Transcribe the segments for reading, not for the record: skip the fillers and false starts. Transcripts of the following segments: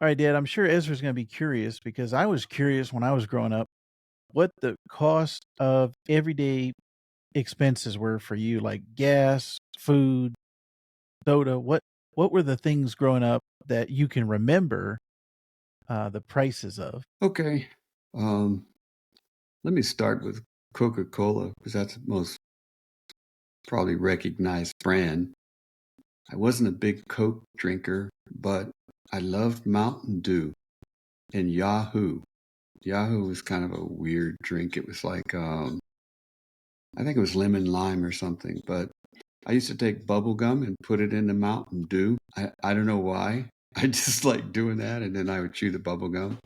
All right, Dad, I'm sure Ezra's going to be curious because I was curious when I was growing up what the cost of everyday expenses were for you, like gas, food, soda. What were the things growing up that you can remember the prices of? Okay. Um, Let me start with Coca-Cola because that's the most probably recognized brand. I wasn't a big Coke drinker, but I loved Mountain Dew and Yahoo. Yahoo was kind of a weird drink. It was like I think it was lemon lime or something, but I used to take bubble gum and put it in the Mountain Dew. I don't know why. I just like doing that, and then I would chew the bubble gum.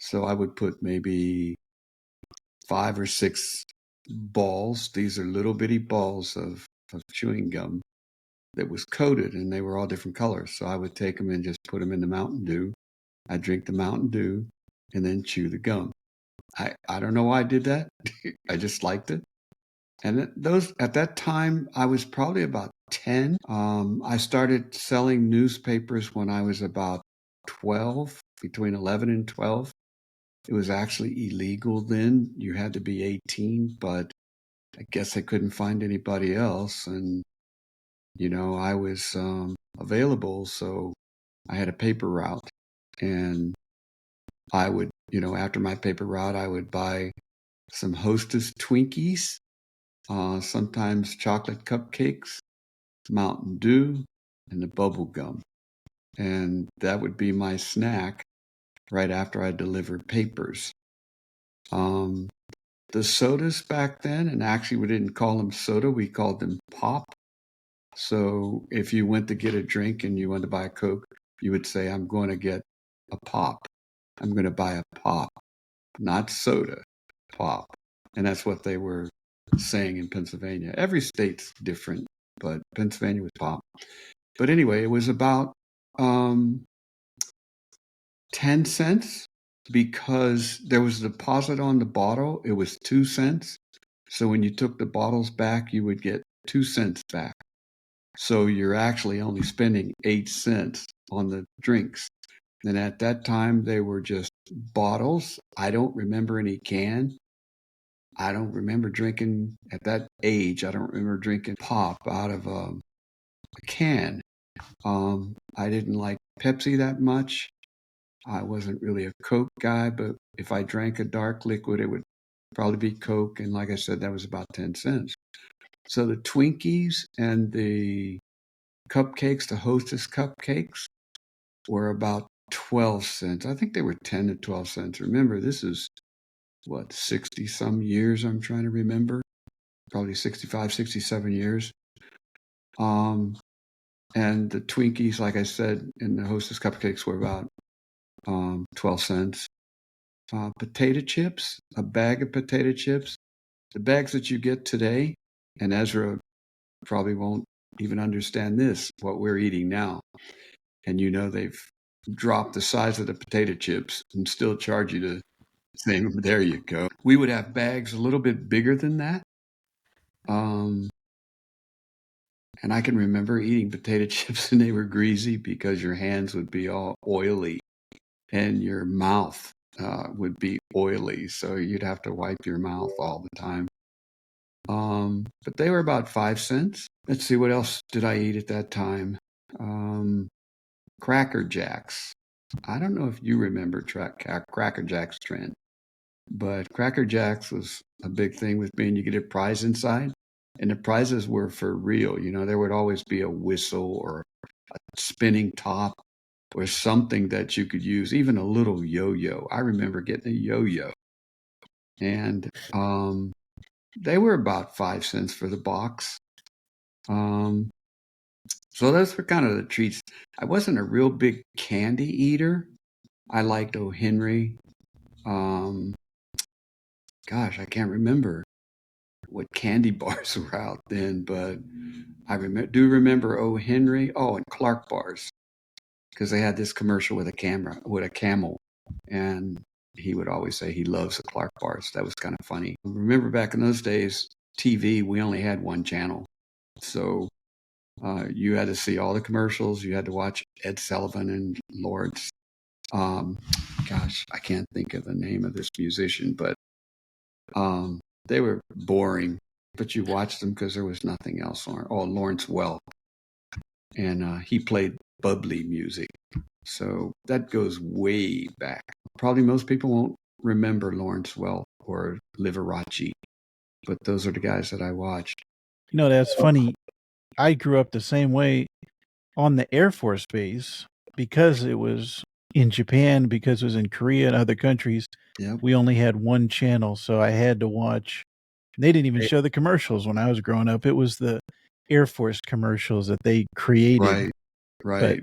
So I would put maybe 5 or 6 balls. These are little bitty balls of chewing gum that was coated, and they were all different colors. So I would take them and just put them in the Mountain Dew. I'd drink the Mountain Dew and then chew the gum. I don't know why I did that. I just liked it. And those at that time, I was probably about 10. I started selling newspapers when I was about 12, between 11 and 12. It was actually illegal then. You had to be 18, but I guess I couldn't find anybody else. And, I was available. So I had a paper route. And I would, after my paper route, I would buy some Hostess Twinkies, sometimes chocolate cupcakes, Mountain Dew, and the bubble gum. And that would be my snack right after I delivered papers. Um, the sodas back then, and actually we didn't call them soda, we called them pop. So if you went to get a drink and you wanted to buy a Coke, you would say, I'm going to get a pop. I'm going to buy a pop, not soda, pop. And that's what they were saying in Pennsylvania. Every state's different, but Pennsylvania was pop. But anyway, it was about um, 10 cents because there was a deposit on the bottle. It was 2 cents. So when you took the bottles back, you would get 2 cents back. So you're actually only spending 8 cents on the drinks. And at that time, they were just bottles. I don't remember any can. I don't remember drinking at that age. I don't remember drinking pop out of a can. I didn't like Pepsi that much. I wasn't really a Coke guy, but if I drank a dark liquid, it would probably be Coke. And like I said, that was about 10 cents. So the Twinkies and the cupcakes, the Hostess cupcakes, were about 12 cents. I think they were 10 to 12 cents. Remember, this is what, 60 some years I'm trying to remember, probably 65, 67 years. Um, and the Twinkies, like I said, and the Hostess cupcakes were about 12 cents. Potato chips, a bag of potato chips, the bags that you get today, and Ezra probably won't even understand this, what we're eating now. And they've dropped the size of the potato chips and still charge you the same. There you go. We would have bags a little bit bigger than that. Um, and I can remember eating potato chips and they were greasy because your hands would be all oily and your mouth would be oily. So you'd have to wipe your mouth all the time. But they were about 5 cents. Let's see, what else did I eat at that time? Um, Cracker Jacks. I don't know if you remember Cracker Jacks trend, but Cracker Jacks was a big thing with me, and you get a prize inside, and the prizes were for real. There would always be a whistle or a spinning top or something that you could use, even a little yo-yo. I remember getting a yo-yo, and they were about 5 cents for the box. Um, so those were kind of the treats. I wasn't a real big candy eater. I liked O. Henry. Um, Gosh, I can't remember what candy bars were out then, but do remember O. Henry. Oh, and Clark bars, because they had this commercial with a camel, and he would always say he loves the Clark bars. That was kind of funny. Remember back in those days, TV, we only had one channel. So you had to see all the commercials. You had to watch Ed Sullivan and Lawrence Um, Gosh, I can't think of the name of this musician, but um, they were boring. But you watched them because there was nothing else on. Oh, Lawrence Welk, and he played bubbly music. So that goes way back. Probably most people won't remember Lawrence Welk or Liberace, but those are the guys that I watched. That's funny. I grew up the same way on the Air Force Base because it was in Japan, because it was in Korea and other countries. Yep. We only had one channel, so I had to watch. They didn't even show the commercials when I was growing up. It was the Air Force commercials that they created, Right, but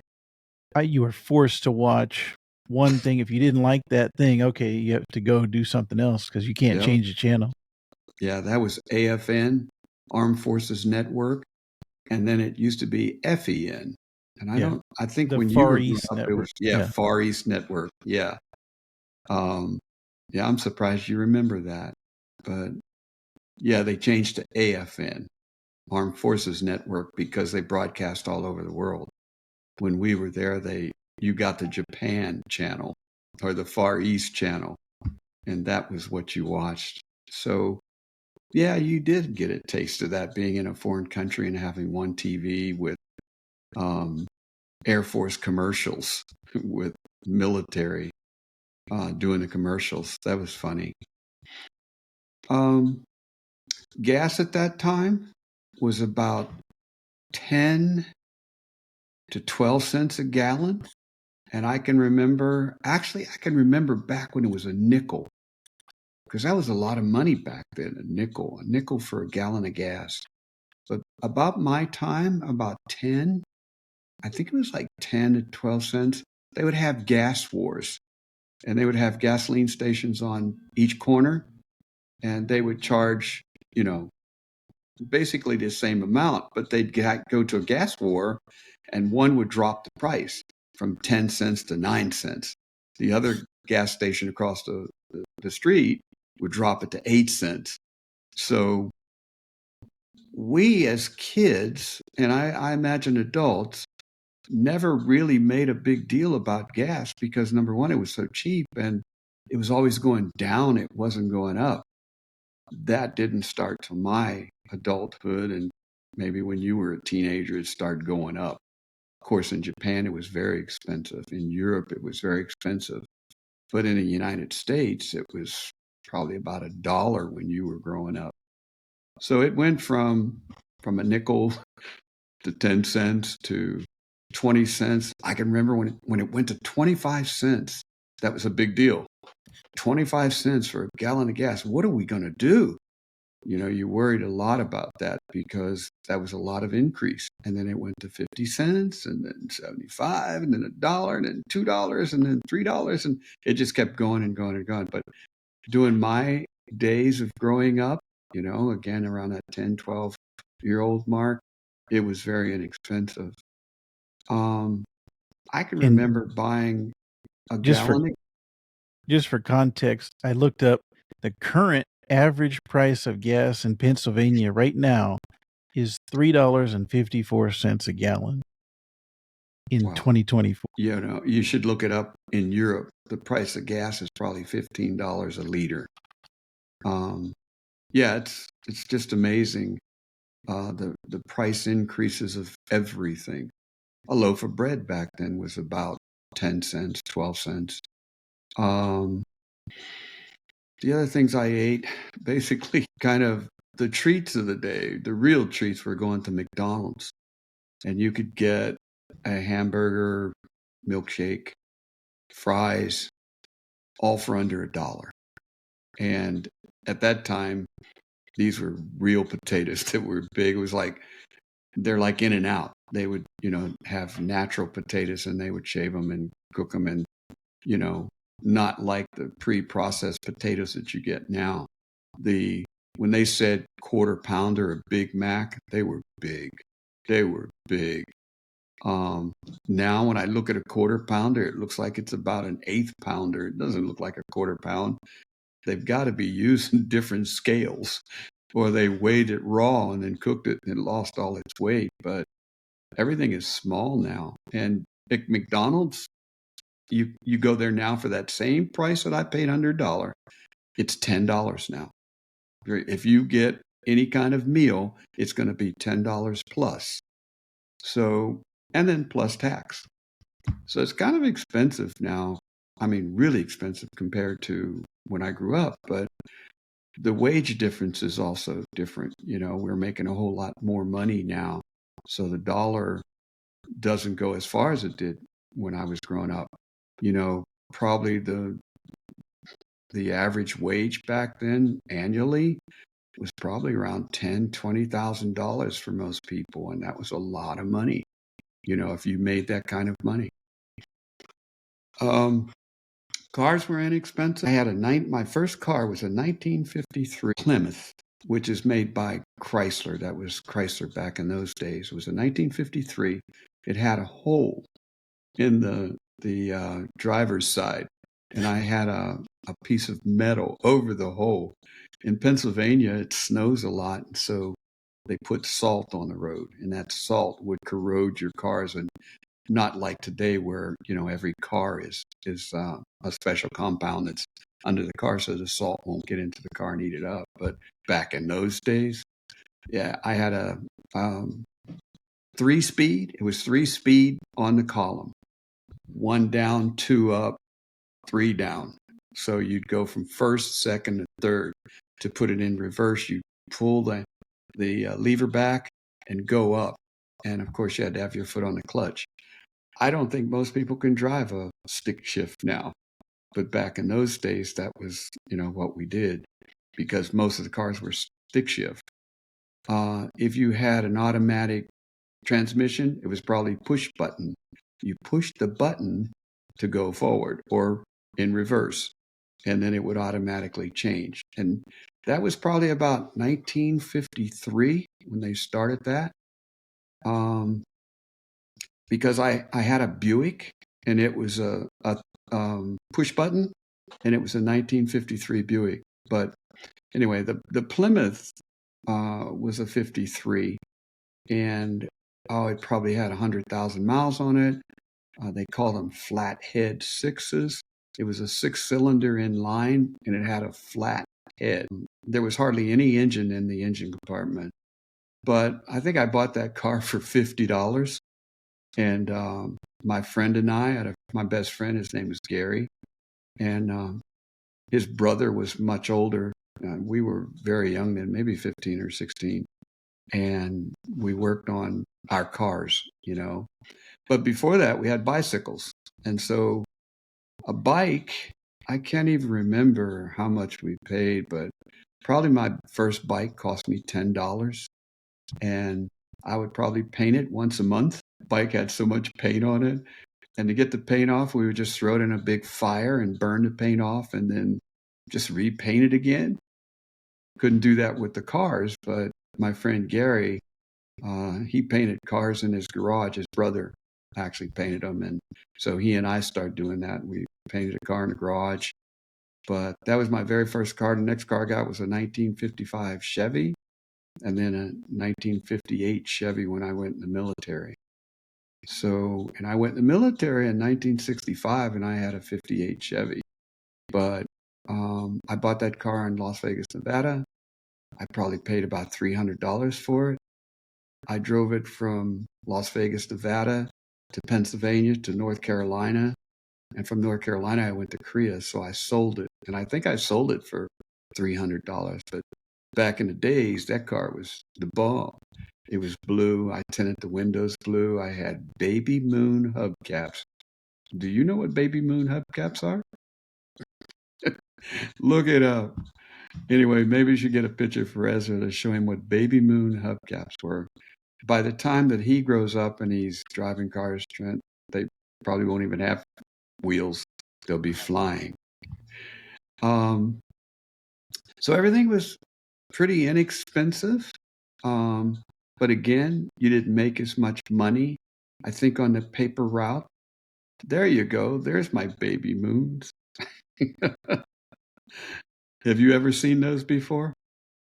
right. you were forced to watch one thing. If you didn't like that thing, okay, you have to go do something else because you can't Yep. change the channel. Yeah, that was AFN, Armed Forces Network, and then it used to be FEN. And Yeah, I think the when you Far were growing East up, it Network. was, yeah, Yeah, Far East Network. Yeah. Um, yeah, I'm surprised you remember that. But yeah, they changed to AFN, Armed Forces Network, because they broadcast all over the world. When we were there, you got the Japan channel or the Far East channel, and that was what you watched. So yeah, you did get a taste of that being in a foreign country and having one TV with um, Air Force commercials with military doing the commercials. That was funny. Um, Gas at that time was about 10 to 12 cents a gallon. And I can remember back when it was a nickel, because that was a lot of money back then, a nickel for a gallon of gas. But about my time, about 10, I think it was like 10 to 12 cents, they would have gas wars, and they would have gasoline stations on each corner, and they would charge, you know, basically the same amount, but they'd go to a gas war, and one would drop the price from 10 cents to 9 cents. The other gas station across the street would drop it to 8 cents. So we as kids, and I imagine adults, never really made a big deal about gas because number one, it was so cheap and it was always going down, it wasn't going up. That didn't start till my adulthood, and maybe when you were a teenager, it started going up. Of course, in Japan, it was very expensive. In Europe, it was very expensive. But in the United States, it was probably about $1 when you were growing up. So it went from a nickel to 10 cents to 20 cents. I can remember when it went to 25 cents. That was a big deal. 25 cents for a gallon of gas. What are we going to do? You worried a lot about that because that was a lot of increase. And then it went to 50 cents and then 75 and then $1 and then $2 and then $3. And it just kept going and going and going. But during my days of growing up, again, around that 10, 12-year-old mark, it was very inexpensive. Um, I can and remember buying a just for gallon. just for context, I looked up the current average price of gas in Pennsylvania right now is $3.54 a gallon in Wow. 2024. You should look it up in Europe. The price of gas is probably $15 a liter. Um, yeah, it's just amazing. The price increases of everything. A loaf of bread back then was about 10 cents, 12 cents. Um, the other things I ate, basically kind of the treats of the day, the real treats were going to McDonald's. And you could get a hamburger, milkshake, fries, all for under $1. And at that time, these were real potatoes that were big. It was like they're like In and Out. They would, have natural potatoes and they would shave them and cook them and, you know, not like the pre-processed potatoes that you get now. The When they said quarter pounder or Big Mac, they were big. They were big. Now when I look at a quarter pounder, it looks like it's about an eighth pounder. It doesn't look like a quarter pound. They've got to be using different scales, or they weighed it raw and then cooked it and it lost all its weight. But everything is small now. And at McDonald's, You go there now for that same price that I paid under a dollar. It's $10 now. If you get any kind of meal, it's going to be $10 plus. So, and then plus tax. So it's kind of expensive now. I mean, really expensive compared to when I grew up, but the wage difference is also different. We're making a whole lot more money now. So the dollar doesn't go as far as it did when I was growing up. Probably the average wage back then annually was probably around $20,000 for most people, and that was a lot of money. If you made that kind of money. Cars were inexpensive. My first car was a 1953 Plymouth, which is made by Chrysler. That was Chrysler back in those days. It was a 1953. It had a hole in the driver's side, and I had a piece of metal over the hole. In Pennsylvania, it snows a lot, so they put salt on the road, and that salt would corrode your cars, and not like today where every car is a special compound that's under the car so the salt won't get into the car and eat it up. But back in those days, yeah, I had a 3-speed. It was 3-speed on the column, 1 down, 2 up, 3 down. So you'd go from first, second, and third. To put it in reverse, you pull the lever back and go up. And of course, you had to have your foot on the clutch. I don't think most people can drive a stick shift now. But back in those days, that was, what we did, because most of the cars were stick shift. If you had an automatic transmission, it was probably push button. You pushed the button to go forward or in reverse, and then it would automatically change. And that was probably about 1953 when they started that. Because I had a Buick, and it was a push button, and it was a 1953 Buick. But anyway, the Plymouth was a 53, and it probably had 100,000 miles on it. They call them flathead sixes. It was a 6-cylinder inline, and it had a flat head. There was hardly any engine in the engine compartment. But I think I bought that car for $50. And my friend and I, my best friend, his name is Gary, and his brother was much older. We were very young then, maybe 15 or 16. And we worked on our cars, But before that, we had bicycles. And so a bike, I can't even remember how much we paid, but probably my first bike cost me $10. And I would probably paint it once a month. Bike had so much paint on it. And to get the paint off, we would just throw it in a big fire and burn the paint off and then just repaint it again. Couldn't do that with the cars, but my friend Gary, he painted cars in his garage. His brother actually painted them. And so he and I started doing that. We painted a car in the garage. But that was my very first car. The next car I got was a 1955 Chevy, and then a 1958 Chevy when I went in the military. So, and I went in the military in 1965, and I had a 58 Chevy. But I bought that car in Las Vegas, Nevada. I probably paid about $300 for it. I drove it from Las Vegas, Nevada to Pennsylvania to North Carolina. And from North Carolina, I went to Korea. So I sold it. And I think I sold it for $300. But back in the days, that car was the bomb. It was blue. I tinted the windows blue. I had baby moon hubcaps. Do you know what baby moon hubcaps are? Look it up. Anyway, maybe you should get a picture for Ezra to show him what baby moon hubcaps were. By the time that he grows up and he's driving cars, Trent, they probably won't even have wheels. They'll be flying. So everything was pretty inexpensive. But again, you didn't make as much money. I think on the paper route. There you go. There's my baby moons. Have you ever seen those before?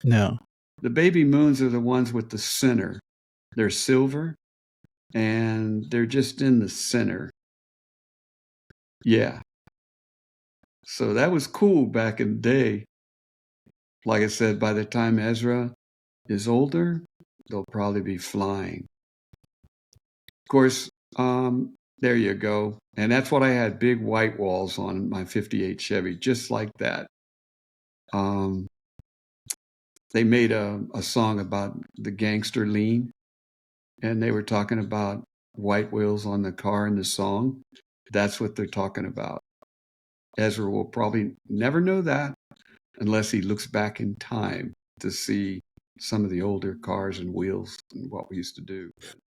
No. The baby moons are the ones with the center. They're silver, and they're just in the center. Yeah. So that was cool back in the day. Like I said, by the time Ezra is older, they'll probably be flying. Of course, there you go. And that's what I had, big white walls on my 58 Chevy, just like that. Um, they made a song about the gangster lean, and they were talking about white wheels on the car in the song. That's what they're talking about. Ezra will probably never know that unless he looks back in time to see some of the older cars and wheels and what we used to do.